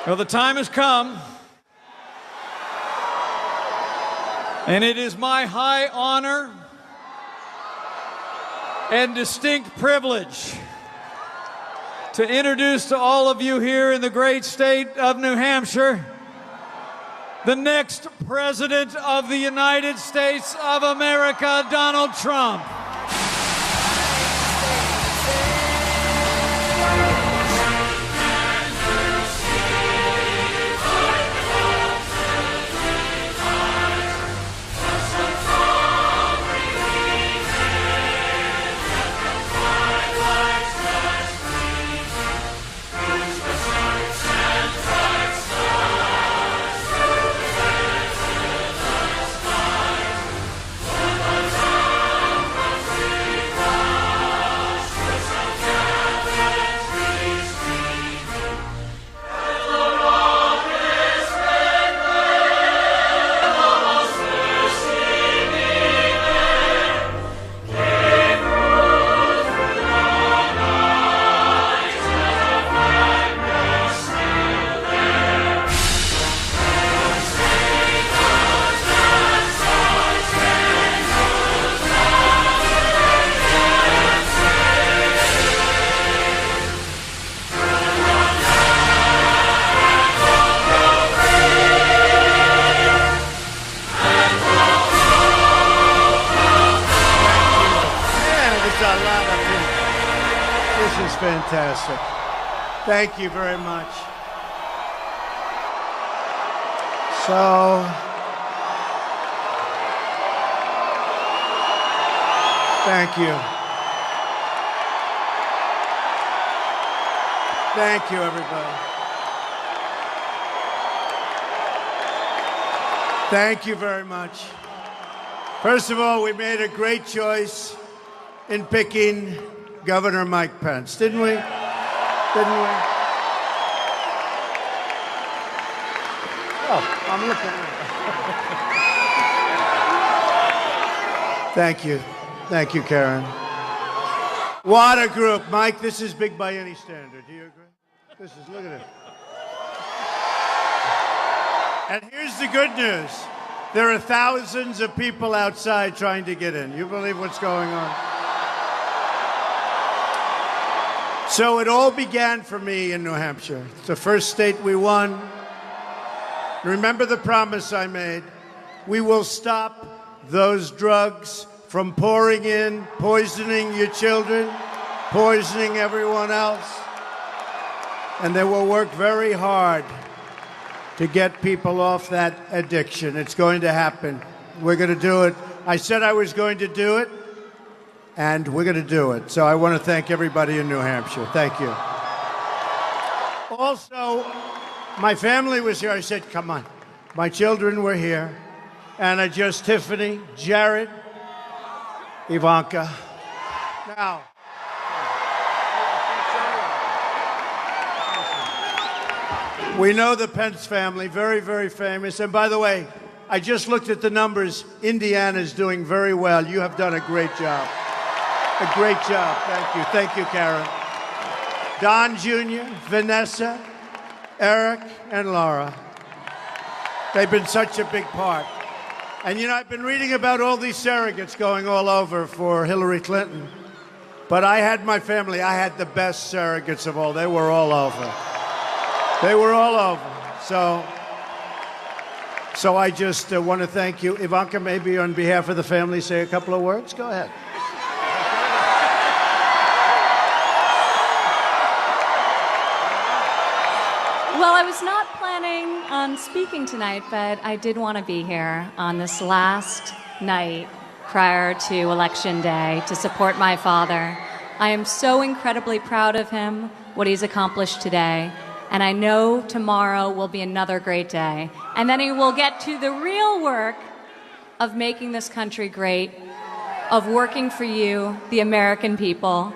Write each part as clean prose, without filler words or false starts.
Well, the time has come, and it is my high honor and distinct privilege to introduce to all of you here in the great state of New Hampshire the next President of the United States of America, Donald Trump. This is fantastic. Thank you very much. So, thank you. Thank you, everybody. Thank you very much. First of all, we made a great choice in picking Governor Mike Pence, didn't we? Didn't we? Oh, I'm looking at it. Thank you. Thank you, Karen. What a group. Mike, this is big by any standard. Do you agree? This is, look at it. And here's the good news. There are thousands of people outside trying to get in. You believe what's going on? So it all began for me in New Hampshire. It's the first state we won. Remember the promise I made. We will stop those drugs from pouring in, poisoning your children, poisoning everyone else. And they will work very hard to get people off that addiction. It's going to happen. We're going to do it. I said I was going to do it, and we're going to do it. So I want to thank everybody in New Hampshire. Thank you. Also, my family was here. I said, come on. My children were here. Anna, just Tiffany, Jared, Ivanka. Now, we know the Pence family, very, very famous. And by the way, I just looked at the numbers. Indiana's doing very well. You have done a great job. A great job. Thank you. Thank you, Karen. Don Jr., Vanessa, Eric, and Laura. They've been such a big part. And, you know, I've been reading about all these surrogates going all over for Hillary Clinton. But I had my family. I had the best surrogates of all. They were all over. They were all over. So I just want to thank you. Ivanka, maybe on behalf of the family, say a couple of words. Go ahead. Well, I was not planning on speaking tonight, but I did want to be here on this last night prior to Election Day to support my father. I am so incredibly proud of him, what he's accomplished today. And I know tomorrow will be another great day. And then he will get to the real work of making this country great, of working for you, the American people.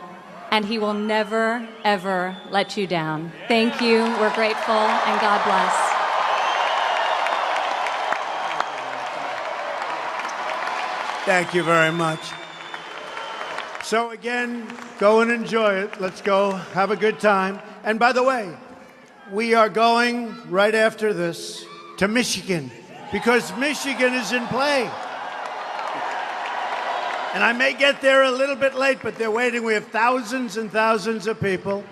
And he will never, ever let you down. Thank you. We're grateful, and God bless. Thank you very much. So again, go and enjoy it. Let's go have a good time. And by the way, we are going right after this to Michigan because Michigan is in play. And I may get there a little bit late, but they're waiting. We have thousands and thousands of people.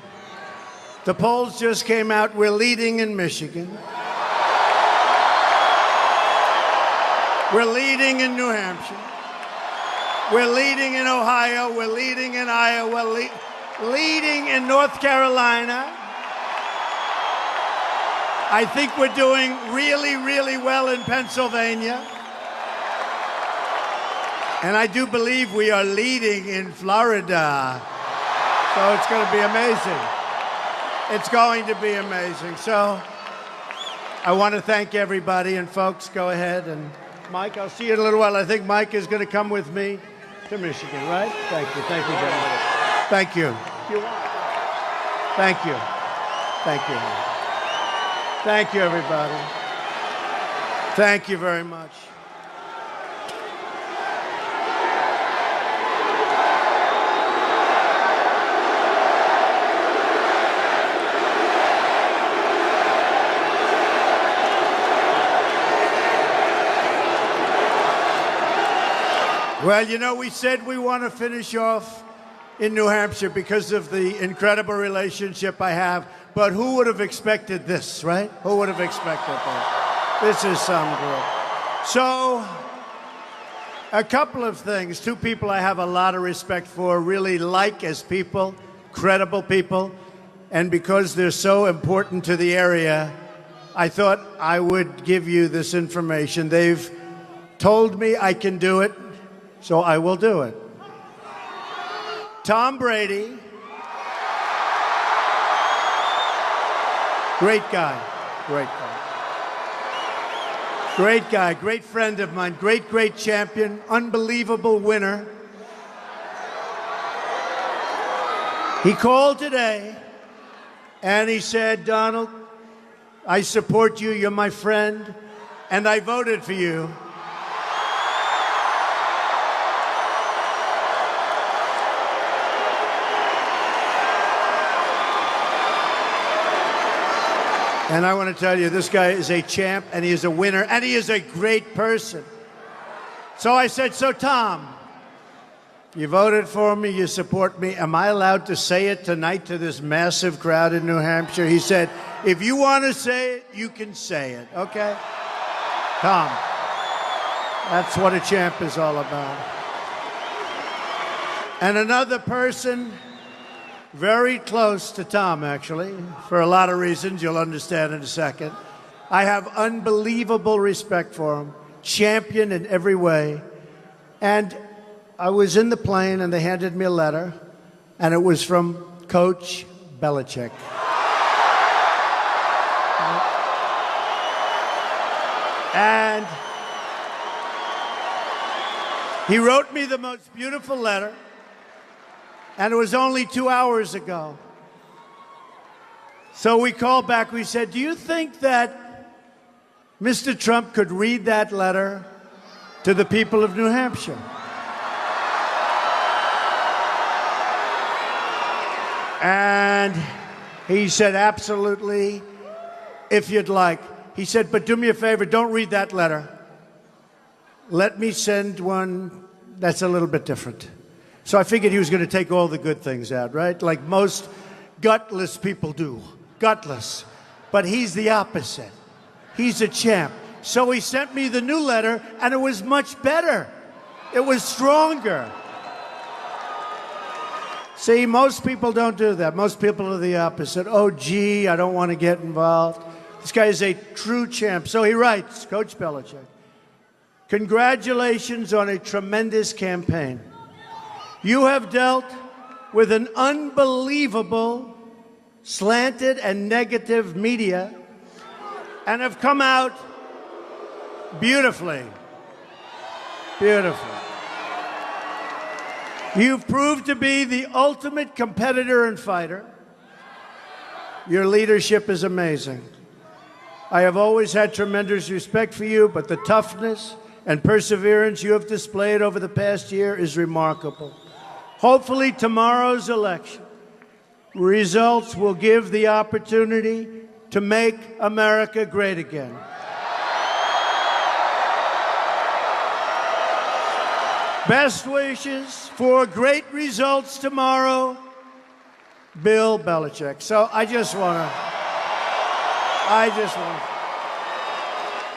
The polls just came out. We're leading in Michigan. We're leading in New Hampshire. We're leading in Ohio. We're leading in Iowa. Leading in North Carolina. I think we're doing really, really well in Pennsylvania. And I do believe we are leading in Florida. So it's going to be amazing. It's going to be amazing. So I want to thank everybody. And folks, go ahead. And Mike, I'll see you in a little while. I think Mike is going to come with me to Michigan, right? Thank you. Thank you, gentlemen. Thank you. Thank you. Thank you. Thank you, everybody. Thank you very much. Well, you know, we said we want to finish off in New Hampshire because of the incredible relationship I have. But who would have expected this, right? Who would have expected that? This is some good. So, a couple of things. Two people I have a lot of respect for, really like as people, credible people. And because they're so important to the area, I thought I would give you this information. They've told me I can do it. So I will do it. Tom Brady, great guy, great guy. Great guy, great friend of mine, great champion, unbelievable winner. He called today and he said, Donald, I support you, you're my friend, and I voted for you. And I want to tell you, this guy is a champ, and he is a winner, and he is a great person. So I said, so Tom, you voted for me, you support me. Am I allowed to say it tonight to this massive crowd in New Hampshire? He said, if you want to say it, you can say it, okay? Tom, that's what a champ is all about. And another person very close to Tom, actually, for a lot of reasons you'll understand in a second. I have unbelievable respect for him, champion in every way. And I was in the plane, and they handed me a letter, and it was from Coach Belichick. And he wrote me the most beautiful letter. And it was only 2 hours ago. So we called back. We said, do you think that Mr. Trump could read that letter to the people of New Hampshire? And he said, absolutely, if you'd like. He said, but do me a favor, don't read that letter. Let me send one that's a little bit different. So I figured he was going to take all the good things out, right? Like most gutless people do. Gutless. But he's the opposite. He's a champ. So he sent me the new letter, and it was much better. It was stronger. See, most people don't do that. Most people are the opposite. Oh, gee, I don't want to get involved. This guy is a true champ. So he writes, Coach Belichick, congratulations on a tremendous campaign. You have dealt with an unbelievable, slanted and negative media and have come out beautifully. Beautifully. You've proved to be the ultimate competitor and fighter. Your leadership is amazing. I have always had tremendous respect for you, but the toughness and perseverance you have displayed over the past year is remarkable. Hopefully tomorrow's election results will give the opportunity to make America great again. Best wishes for great results tomorrow, Bill Belichick. So I just want to,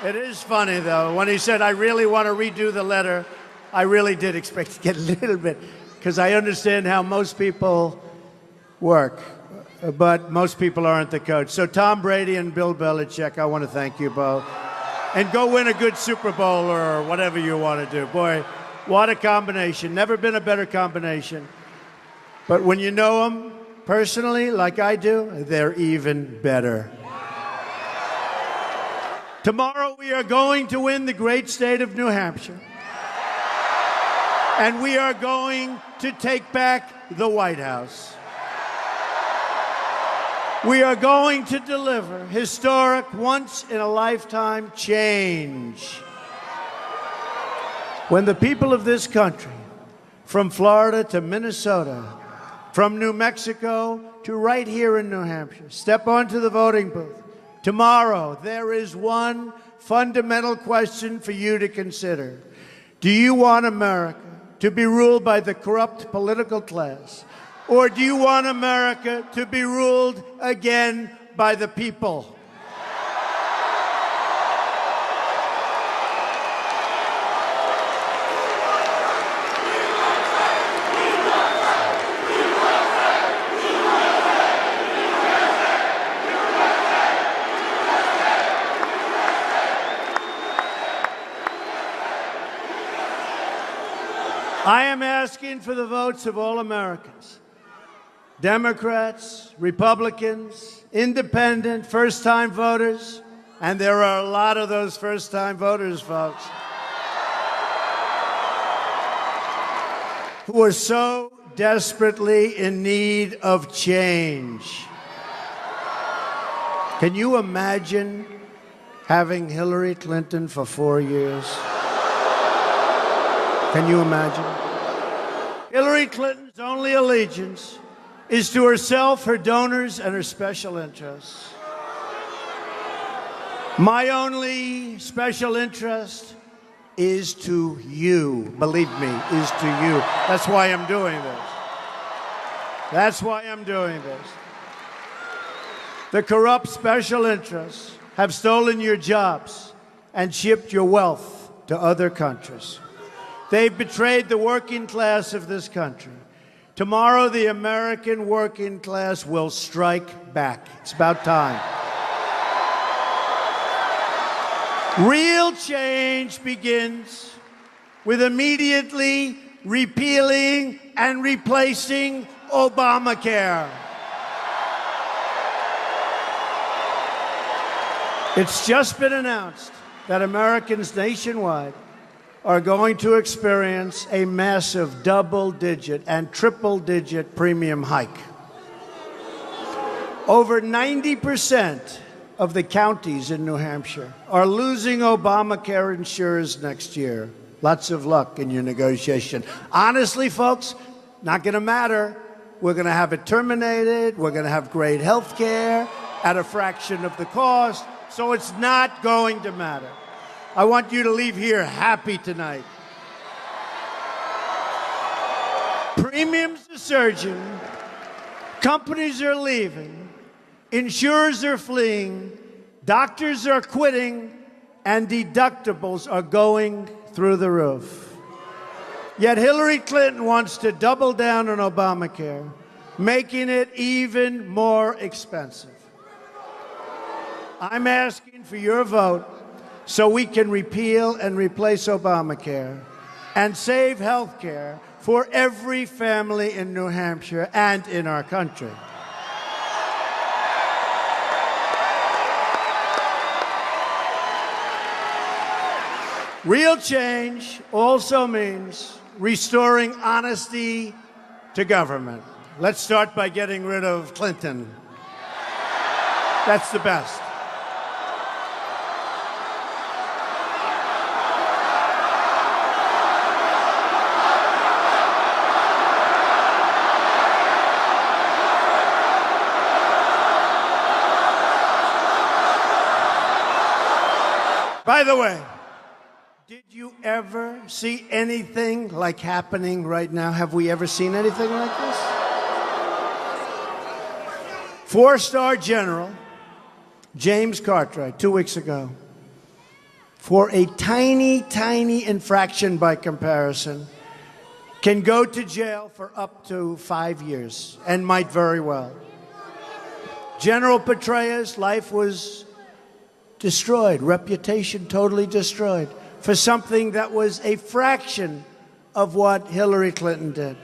it is funny though, when he said, I really want to redo the letter, I really did expect to get a little bit, because I understand how most people work, but most people aren't the coach. So Tom Brady and Bill Belichick, I want to thank you both. And go win a good Super Bowl or whatever you want to do. Boy, what a combination. Never been a better combination. But when you know them personally, like I do, they're even better. Tomorrow we are going to win the great state of New Hampshire. And we are going to take back the White House. We are going to deliver historic, once-in-a-lifetime change. When the people of this country, from Florida to Minnesota, from New Mexico to right here in New Hampshire, step onto the voting booth, tomorrow there is one fundamental question for you to consider. Do you want America to be ruled by the corrupt political class? Or do you want America to be ruled again by the people? I am asking for the votes of all Americans. Democrats, Republicans, independent, first-time voters, and there are a lot of those first-time voters, folks, who are so desperately in need of change. Can you imagine having Hillary Clinton for 4 years? Can you imagine? Hillary Clinton's only allegiance is to herself, her donors, and her special interests. My only special interest is to you. Believe me, is to you. That's why I'm doing this. That's why I'm doing this. The corrupt special interests have stolen your jobs and shipped your wealth to other countries. They've betrayed the working class of this country. Tomorrow, the American working class will strike back. It's about time. Real change begins with immediately repealing and replacing Obamacare. It's just been announced that Americans nationwide are going to experience a massive double-digit and triple-digit premium hike. Over 90% of the counties in New Hampshire are losing Obamacare insurers next year. Lots of luck in your negotiation. Honestly, folks, not going to matter. We're going to have it terminated. We're going to have great health care at a fraction of the cost. So it's not going to matter. I want you to leave here happy tonight. Premiums are surging, companies are leaving, insurers are fleeing, doctors are quitting, and deductibles are going through the roof. Yet Hillary Clinton wants to double down on Obamacare, making it even more expensive. I'm asking for your vote so we can repeal and replace Obamacare and save health care for every family in New Hampshire and in our country. Real change also means restoring honesty to government. Let's start by getting rid of Clinton. That's the best. By the way, did you ever see anything like happening right now? Have we ever seen anything like this? 4-star General James Cartwright, 2 weeks ago, for a tiny, tiny infraction by comparison, can go to jail for up to 5 years and might very well. General Petraeus' life was destroyed, reputation totally destroyed, for something that was a fraction of what Hillary Clinton did.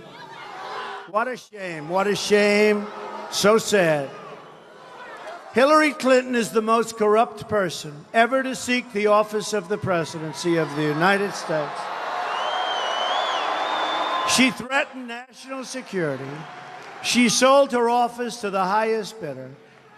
What a shame, what a shame, so sad. Hillary Clinton is the most corrupt person ever to seek the office of the presidency of the United States. She threatened national security. She sold her office to the highest bidder.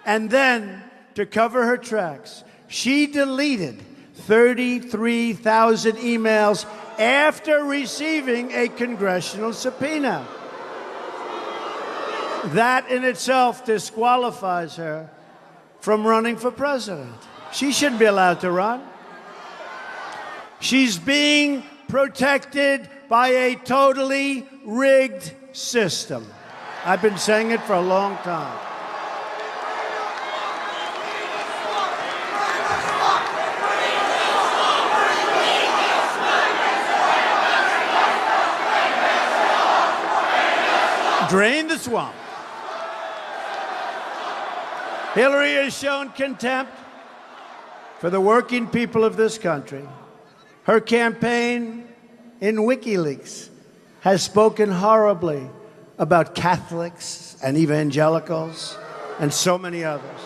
And then, to cover her tracks, she deleted 33,000 emails after receiving a congressional subpoena. That in itself disqualifies her from running for president. She shouldn't be allowed to run. She's being protected by a totally rigged system. I've been saying it for a long time. Drain the swamp. Hillary has shown contempt for the working people of this country. Her campaign in WikiLeaks has spoken horribly about Catholics and evangelicals and so many others.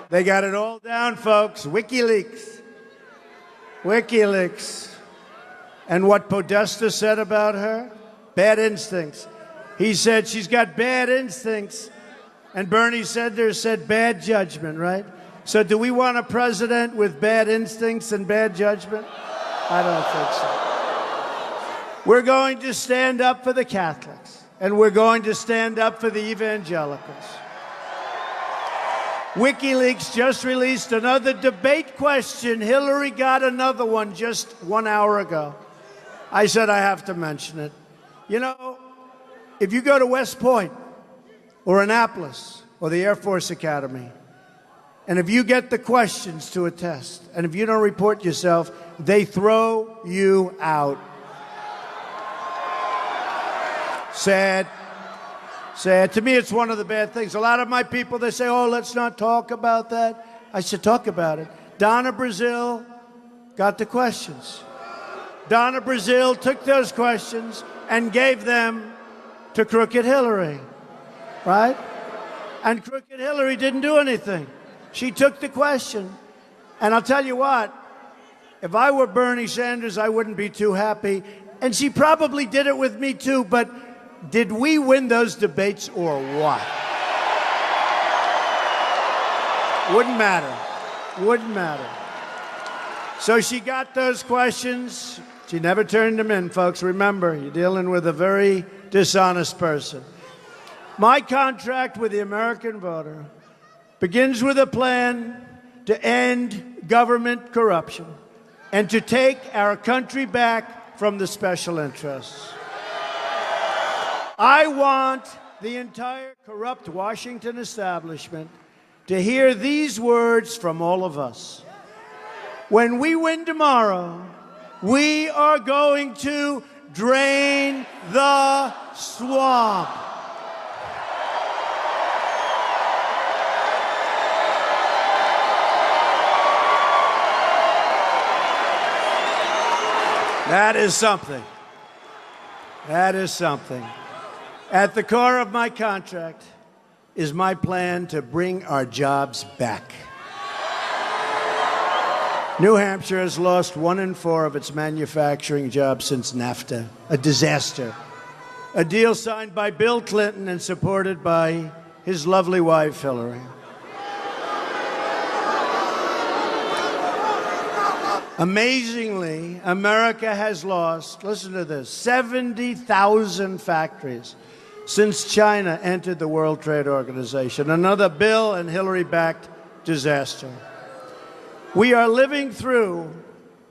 They got it all down, folks. WikiLeaks. WikiLeaks. And what Podesta said about her? Bad instincts. He said she's got bad instincts. And Bernie Sanders said bad judgment, right? So do we want a president with bad instincts and bad judgment? I don't think so. We're going to stand up for the Catholics, and we're going to stand up for the evangelicals. WikiLeaks just released another debate question. Hillary got another one just 1 hour ago. I said I have to mention it. You know, if you go to West Point or Annapolis or the Air Force Academy, and if you get the questions to a test, and if you don't report yourself, they throw you out. Sad. Sad. To me, it's one of the bad things. A lot of my people, they say, oh, let's not talk about that. I should talk about it. Donna Brazile got the questions. Donna Brazile took those questions and gave them to Crooked Hillary, right? And Crooked Hillary didn't do anything. She took the question. And I'll tell you what, if I were Bernie Sanders, I wouldn't be too happy. And she probably did it with me too, but did we win those debates or what? Wouldn't matter. Wouldn't matter. So she got those questions. She never turned them in, folks. Remember, you're dealing with a very dishonest person. My contract with the American voter begins with a plan to end government corruption and to take our country back from the special interests. I want the entire corrupt Washington establishment to hear these words from all of us. When we win tomorrow, we are going to drain the swamp. That is something. That is something. At the core of my contract is my plan to bring our jobs back. New Hampshire has lost 1 in 4 of its manufacturing jobs since NAFTA, a disaster. A deal signed by Bill Clinton and supported by his lovely wife, Hillary. Amazingly, America has lost, listen to this, 70,000 factories since China entered the World Trade Organization. Another Bill and Hillary-backed disaster. We are living through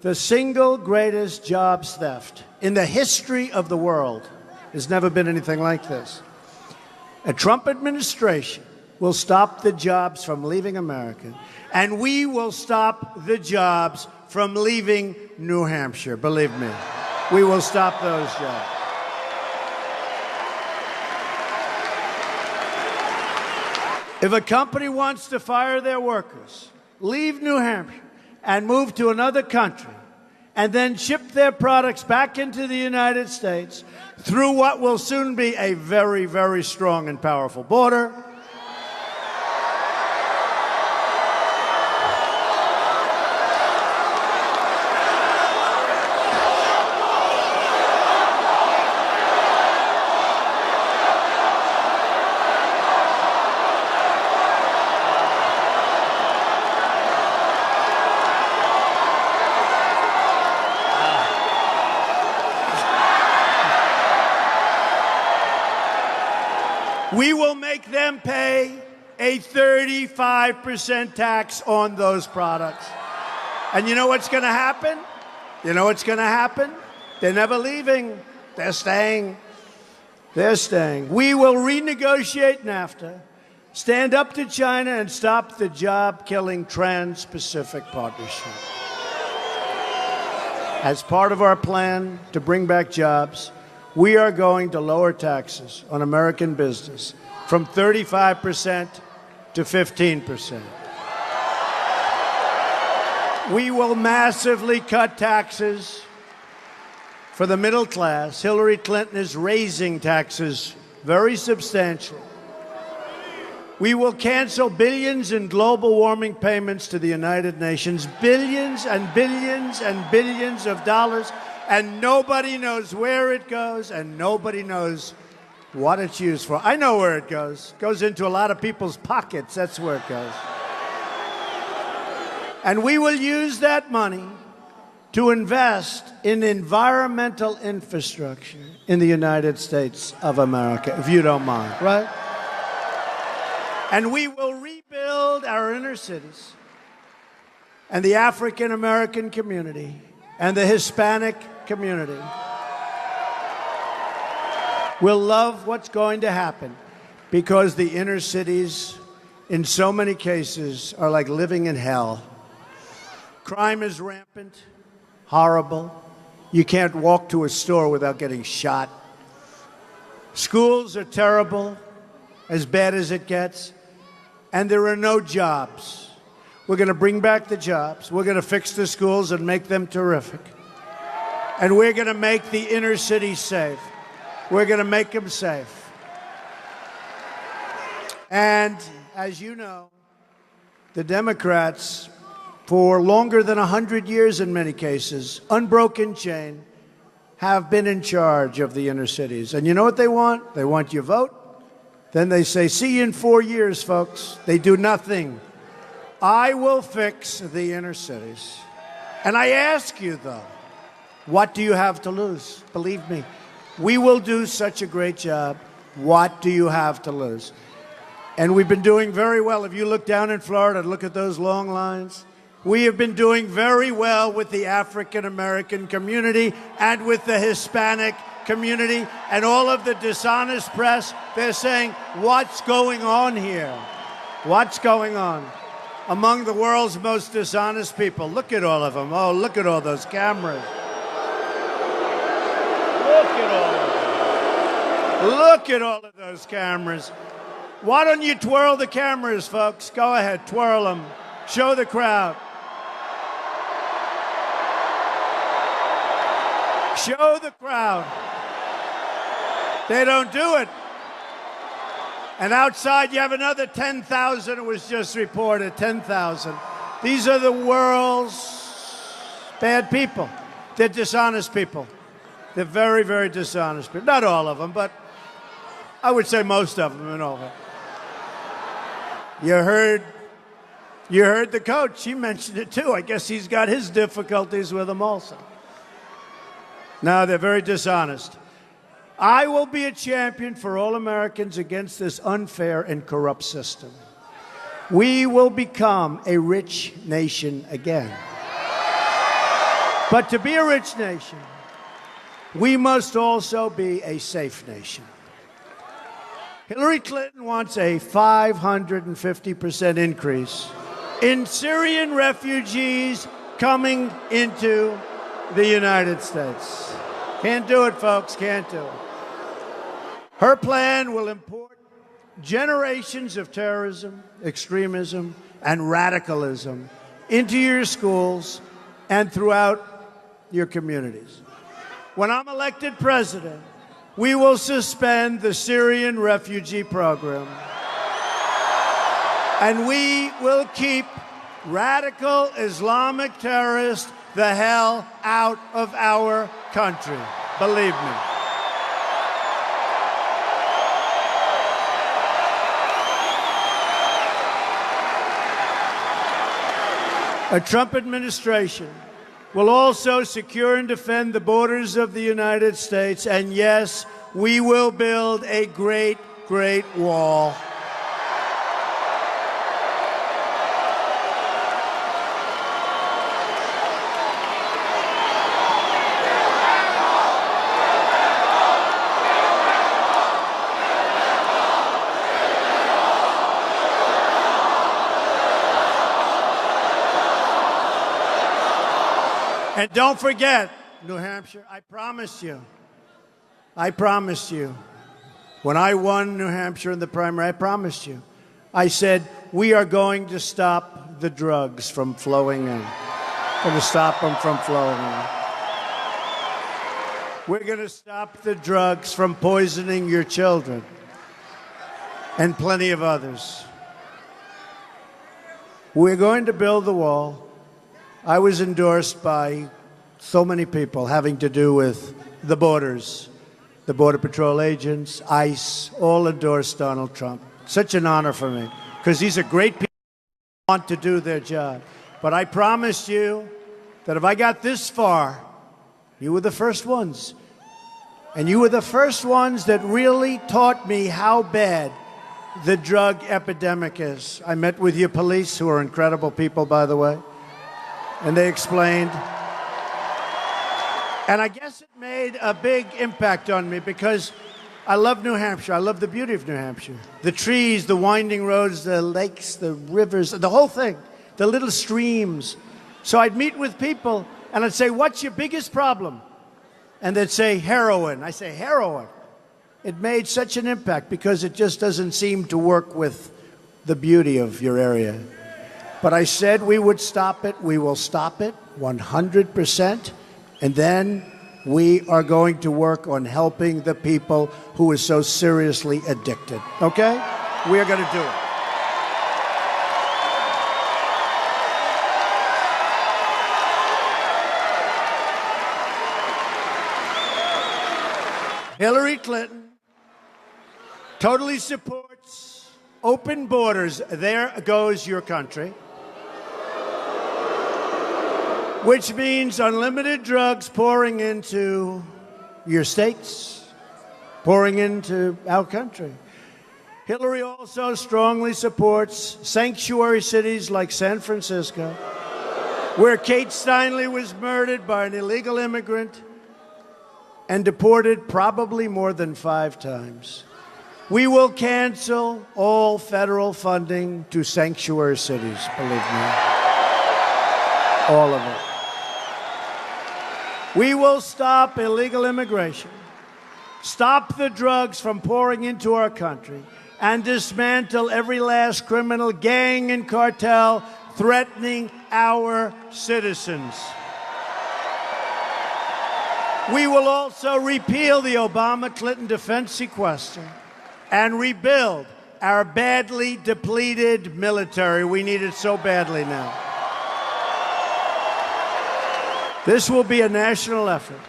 the single greatest jobs theft in the history of the world. There's never been anything like this. A Trump administration will stop the jobs from leaving America, and we will stop the jobs from leaving New Hampshire. Believe me, we will stop those jobs. If a company wants to fire their workers, leave New Hampshire and move to another country, and then ship their products back into the United States through what will soon be a very, very strong and powerful border, we will make them pay a 35% tax on those products. And you know what's going to happen? You know what's going to happen? They're never leaving. They're staying. They're staying. We will renegotiate NAFTA, stand up to China, and stop the job-killing Trans-Pacific Partnership. As part of our plan to bring back jobs, we are going to lower taxes on American business from 35% to 15%. We will massively cut taxes for the middle class. Hillary Clinton is raising taxes very substantially. We will cancel billions in global warming payments to the United Nations, billions and billions and billions of dollars, and nobody knows where it goes, and nobody knows what it's used for. I know where it goes. It goes into a lot of people's pockets. That's where it goes. And we will use that money to invest in environmental infrastructure in the United States of America, if you don't mind, right? And we will rebuild our inner cities and the African American community and the Hispanic community will love what's going to happen, because the inner cities, in so many cases, are like living in hell. Crime is rampant, horrible. You can't walk to a store without getting shot. Schools are terrible, as bad as it gets, and there are no jobs. We're going to bring back the jobs. We're going to fix the schools and make them terrific. And we're going to make the inner city safe. We're going to make them safe. And as you know, the Democrats, for longer than 100 years in many cases, unbroken chain, have been in charge of the inner cities. And you know what they want? They want your vote. Then they say, see you in 4 years, folks. They do nothing. I will fix the inner cities. And I ask you, though, what do you have to lose? Believe me, we will do such a great job. What do you have to lose? And we've been doing very well. If you look down in Florida and look at those long lines, we have been doing very well with the African American community and with the Hispanic community and all of the dishonest press. They're saying, what's going on here? What's going on? Among the world's most dishonest people. Look at all of them. Oh, look at all those cameras. Look at all of them. Look at all of those cameras. Why don't you twirl the cameras, folks? Go ahead, twirl them. Show the crowd. Show the crowd. They don't do it. And outside, you have another 10,000. It was just reported, 10,000. These are the world's bad people. They're dishonest people. They're very, very dishonest people. Not all of them, but I would say most of them and all of them. You heard the coach. He mentioned it, too. I guess he's got his difficulties with them also. No, they're very dishonest. I will be a champion for all Americans against this unfair and corrupt system. we will become a rich nation again. But to be a rich nation, we must also be a safe nation. Hillary Clinton wants a 550% increase in Syrian refugees coming into the United States. Can't do it, folks, can't do it. Her plan will import generations of terrorism, extremism, and radicalism into your schools and throughout your communities. When I'm elected president, we will suspend the Syrian refugee program. And we will keep radical Islamic terrorists the hell out of our country. Believe me. A Trump administration will also secure and defend the borders of the United States. And yes, we will build a great, great wall. And don't forget, New Hampshire, I promised you, when I won New Hampshire in the primary, I promised you, I said, we are going to stop the drugs from flowing in. We're going to stop them from flowing in. We're going to stop the drugs from poisoning your children and plenty of others. We're going to build the wall. I was endorsed by so many people having to do with the borders, the Border Patrol agents, ICE, all endorsed Donald Trump. Such an honor for me, because these are great people who want to do their job. But I promised you that if I got this far, you were the first ones. And you were the first ones that really taught me how bad the drug epidemic is. I met with your police, who are incredible people, by the way. And they explained. And I guess it made a big impact on me because I love New Hampshire. I love the beauty of New Hampshire. The trees, the winding roads, the lakes, the rivers, the whole thing, the little streams. So I'd meet with people and I'd say, what's your biggest problem? And they'd say, heroin. I say, heroin. It made such an impact because it just doesn't seem to work with the beauty of your area. But I said we would stop it. We will stop it 100%. And then we are going to work on helping the people who are so seriously addicted. Okay? We are going to do it. Hillary Clinton totally supports open borders. There goes your country. Which means unlimited drugs pouring into your states, pouring into our country. Hillary also strongly supports sanctuary cities like San Francisco, where Kate Steinle was murdered by an illegal immigrant and deported probably more than 5 times. We will cancel all federal funding to sanctuary cities, believe me. All of it. We will stop illegal immigration, stop the drugs from pouring into our country, and dismantle every last criminal gang and cartel threatening our citizens. We will also repeal the Obama-Clinton defense sequester and rebuild our badly depleted military. We need it so badly now. This will be a national effort,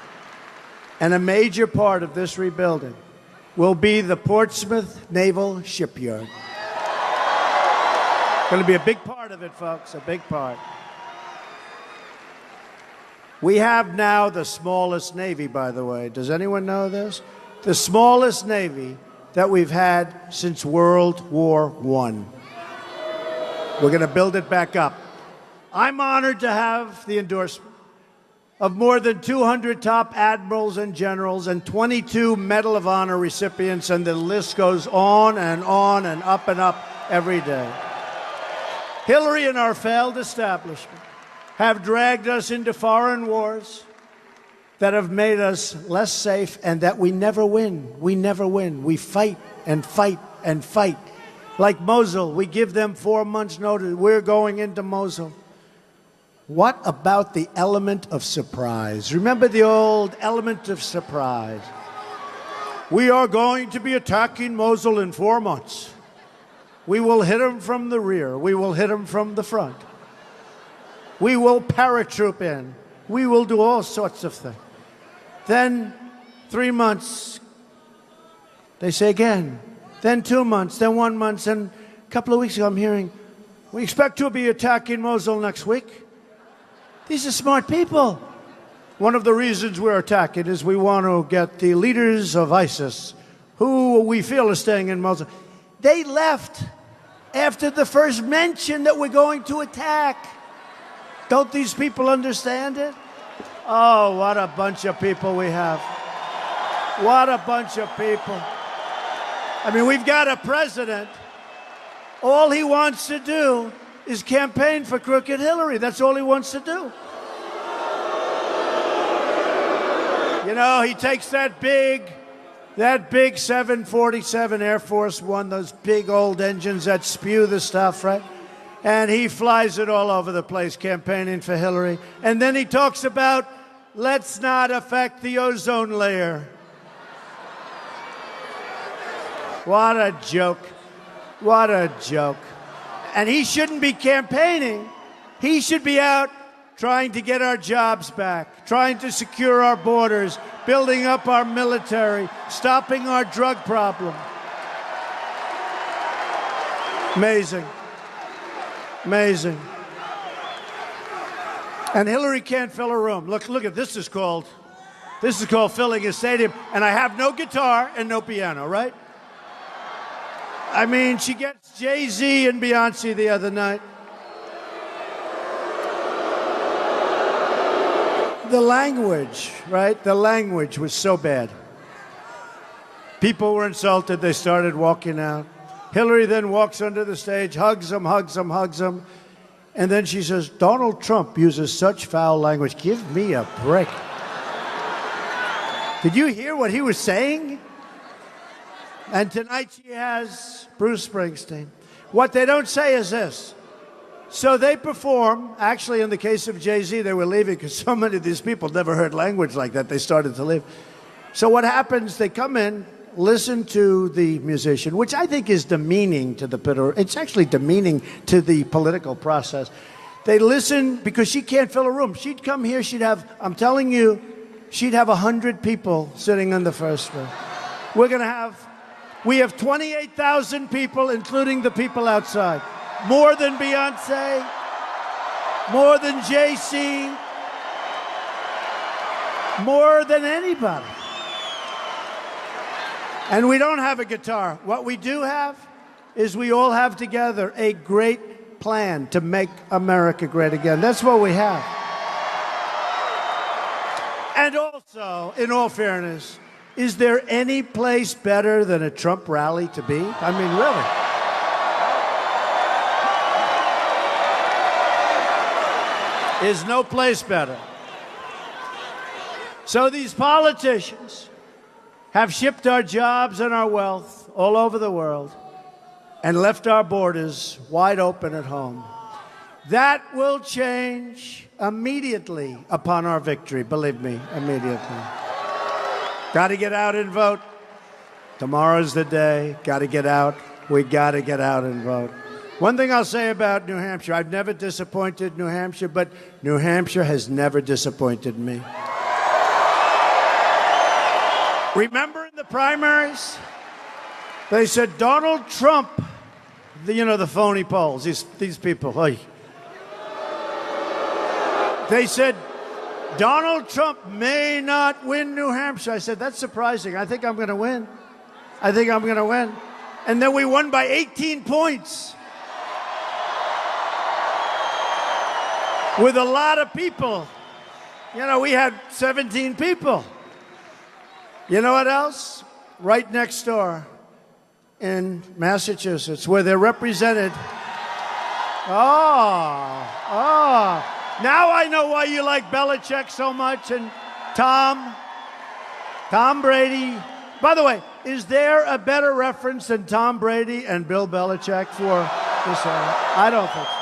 and a major part of this rebuilding will be the Portsmouth Naval Shipyard. Going to be a big part of it, folks, a big part. We have now the smallest Navy, by the way. Does anyone know this? The smallest Navy that we've had since World War I. We're going to build it back up. I'm honored to have the endorsement of more than 200 top admirals and generals and 22 Medal of Honor recipients, and the list goes on and up every day. Hillary and our failed establishment have dragged us into foreign wars that have made us less safe and that we never win. We never win. We fight and fight and fight. Like Mosul, we give them 4 months' notice. We're going into Mosul. What about the element of surprise? Remember the old element of surprise? We are going to be attacking Mosul in 4 months. We will hit them from the rear. We will hit them from the front. We will paratroop in. We will do all sorts of things. Then 3 months, they say again. Then 2 months, then 1 month, and a couple of weeks ago I'm hearing, we expect to be attacking Mosul next week. These are smart people. One of the reasons we're attacking is we want to get the leaders of ISIS, who we feel are staying in Mosul. They left after the first mention that we're going to attack. Don't these people understand it? Oh, what a bunch of people we have. What a bunch of people. I mean, we've got a president. All he wants to do is campaign for crooked Hillary. That's all he wants to do. You know, he takes that big 747 Air Force One, those big old engines that spew the stuff, right? And he flies it all over the place campaigning for Hillary. And then he talks about, let's not affect the ozone layer. What a joke. What a joke. And he shouldn't be campaigning. He should be out trying to get our jobs back, trying to secure our borders, building up our military, stopping our drug problem. Amazing. Amazing. And Hillary can't fill a room. Look at this is called filling a stadium. And I have no guitar and no piano, right? I mean, she gets Jay-Z and Beyonce the other night. The language, right? The language was so bad. People were insulted. They started walking out. Hillary then walks onto the stage, hugs them. And then she says, Donald Trump uses such foul language. Give me a break. Did you hear what he was saying? And tonight she has Bruce Springsteen. What they don't say is this. So they perform. Actually, in the case of Jay-Z, they were leaving because so many of these people never heard language like that. They started to leave. So what happens, they come in, listen to the musician, which I think is demeaning to it's actually demeaning to the political process. They listen because she can't fill a room. She'd come here, I'm telling you, she'd have 100 people sitting in the first row. We have 28,000 people, including the people outside. More than Beyonce, more than Jay-Z, more than anybody. And we don't have a guitar. What we do have is we all have together a great plan to make America great again. That's what we have. And also, in all fairness, is there any place better than a Trump rally to be? I mean, really. Is no place better. So these politicians have shipped our jobs and our wealth all over the world and left our borders wide open at home. That will change immediately upon our victory, believe me, immediately. Got to get out and vote. Tomorrow's the day. Got to get out. We got to get out and vote. One thing I'll say about New Hampshire, I've never disappointed New Hampshire, but New Hampshire has never disappointed me. Remember in the primaries? They said Donald Trump, the phony polls, these people. Oy. They said Donald Trump may not win New Hampshire. I said, that's surprising. I think I'm going to win. And then we won by 18 points. with a lot of people. You know, we had 17 people. You know what else? Right next door in Massachusetts, where they're represented. Now I know why you like Belichick so much and Tom Brady. By the way, is there a better reference than Tom Brady and Bill Belichick for this era? I don't think so.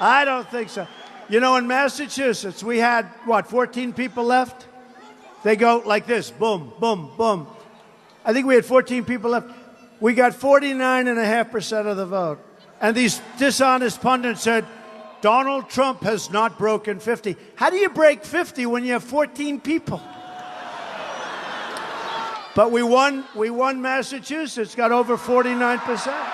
I don't think so. You know, in Massachusetts, we had, 14 people left? They go like this, boom, boom, boom. I think we had 14 people left. We got 49.5% of the vote. And these dishonest pundits said, Donald Trump has not broken 50. How do you break 50 when you have 14 people? But we won Massachusetts, got over 49%.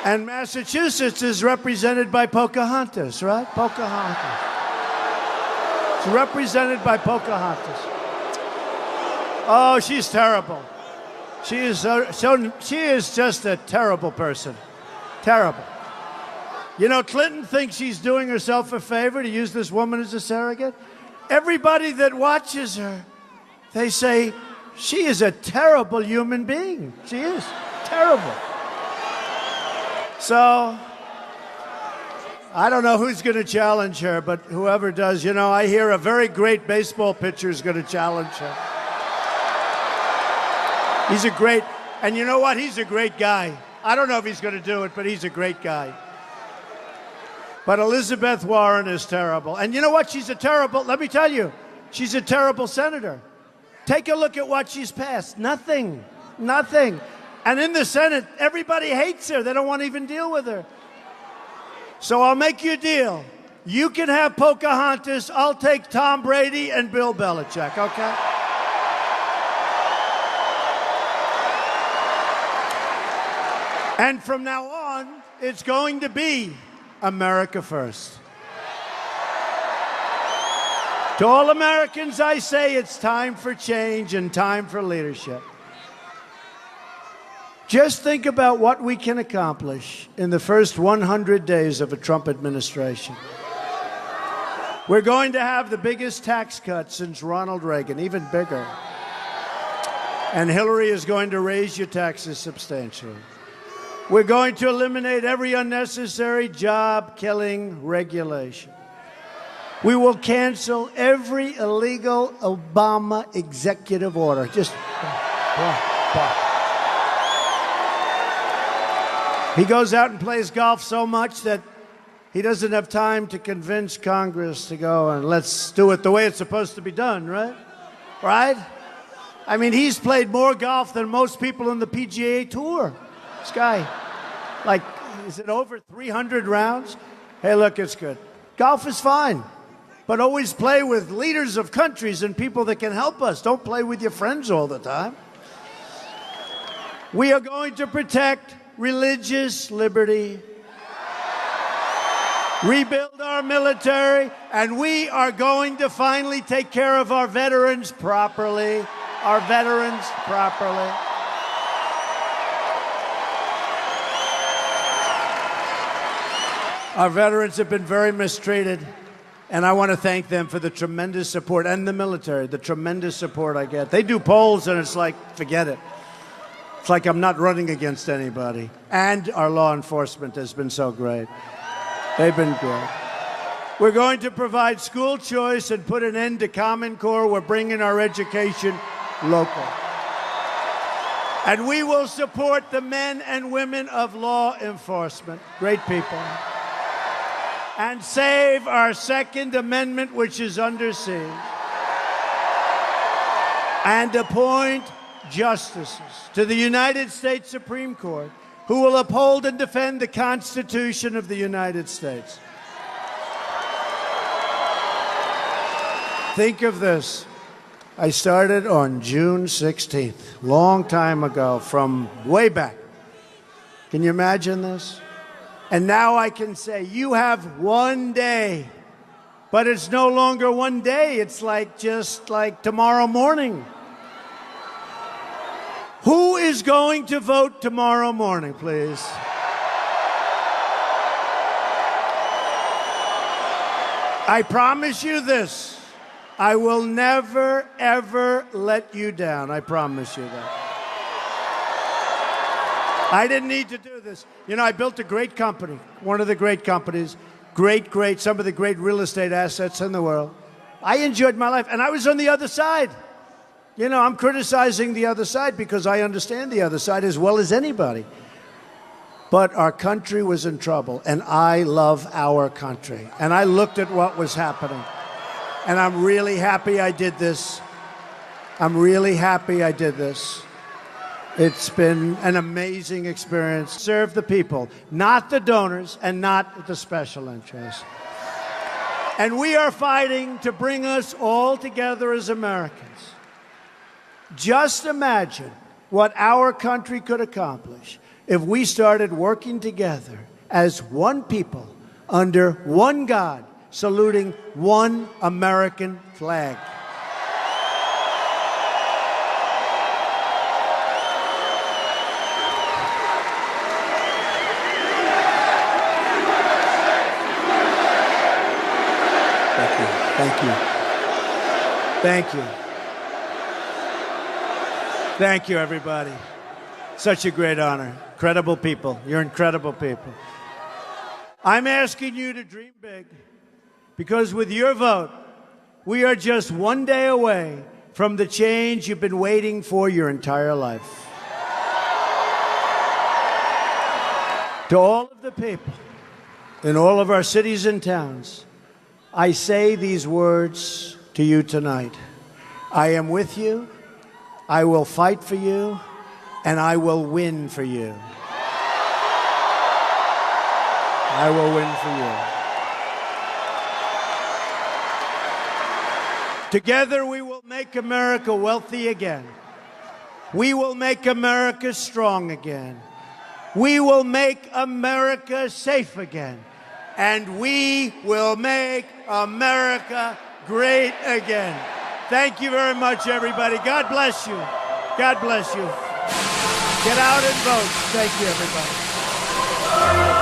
And Massachusetts is represented by Pocahontas, right? Pocahontas. It's represented by Pocahontas. Oh, she's terrible. She is just a terrible person. Terrible. You know, Clinton thinks she's doing herself a favor to use this woman as a surrogate. Everybody that watches her, they say, she is a terrible human being. She is terrible. So, I don't know who's going to challenge her, but whoever does, you know, I hear a very great baseball pitcher is going to challenge her. He's a great, and you know what? He's a great guy. I don't know if he's going to do it, but he's a great guy. But Elizabeth Warren is terrible. And you know what? Let me tell you, she's a terrible senator. Take a look at what she's passed. Nothing. And in the Senate, everybody hates her. They don't want to even deal with her. So I'll make you a deal. You can have Pocahontas. I'll take Tom Brady and Bill Belichick, okay? And from now on, it's going to be America first. To all Americans, I say it's time for change and time for leadership. Just think about what we can accomplish in the first 100 days of a Trump administration. We're going to have the biggest tax cut since Ronald Reagan, even bigger. And Hillary is going to raise your taxes substantially. We're going to eliminate every unnecessary job-killing regulation. We will cancel every illegal Obama executive order. Just He goes out and plays golf so much that he doesn't have time to convince Congress to go and let's do it the way it's supposed to be done, right? Right? I mean, he's played more golf than most people in the PGA Tour. This guy, like, is it over 300 rounds? Hey, look, it's good. Golf is fine, but always play with leaders of countries and people that can help us. Don't play with your friends all the time. We are going to protect religious liberty, rebuild our military, and we are going to finally take care of our veterans properly. Our veterans have been very mistreated, and I want to thank them for the tremendous support, and the military, the tremendous support I get. They do polls, and it's like, forget it. It's like I'm not running against anybody. And our law enforcement has been so great. They've been great. We're going to provide school choice and put an end to Common Core. We're bringing our education local. And we will support the men and women of law enforcement. Great people. And save our Second Amendment, which is under siege. And appoint justices to the United States Supreme Court who will uphold and defend the Constitution of the United States. Think of this. I started on June 16th, long time ago, from way back. Can you imagine this? And now I can say, you have one day, but it's no longer one day. It's like just like tomorrow morning. Who is going to vote tomorrow morning, please? I promise you this. I will never, ever let you down. I promise you that. I didn't need to do this. You know, I built a great company, one of the great companies, some of the great real estate assets in the world. I enjoyed my life, and I was on the other side. You know, I'm criticizing the other side because I understand the other side as well as anybody. But our country was in trouble, and I love our country. And I looked at what was happening, and I'm really happy I did this. I'm really happy I did this. It's been an amazing experience. Serve the people, not the donors and not the special interests. And we are fighting to bring us all together as Americans. Just imagine what our country could accomplish if we started working together as one people, under one God, saluting one American flag. Thank you. Thank you. Thank you, everybody. Such a great honor. Incredible people. You're incredible people. I'm asking you to dream big, because with your vote, we are just one day away from the change you've been waiting for your entire life. To all of the people in all of our cities and towns, I say these words to you tonight. I am with you, I will fight for you, and I will win for you. I will win for you. Together we will make America wealthy again. We will make America strong again. We will make America safe again. And we will make America great again. Thank you very much, everybody. God bless you. God bless you. Get out and vote. Thank you, everybody.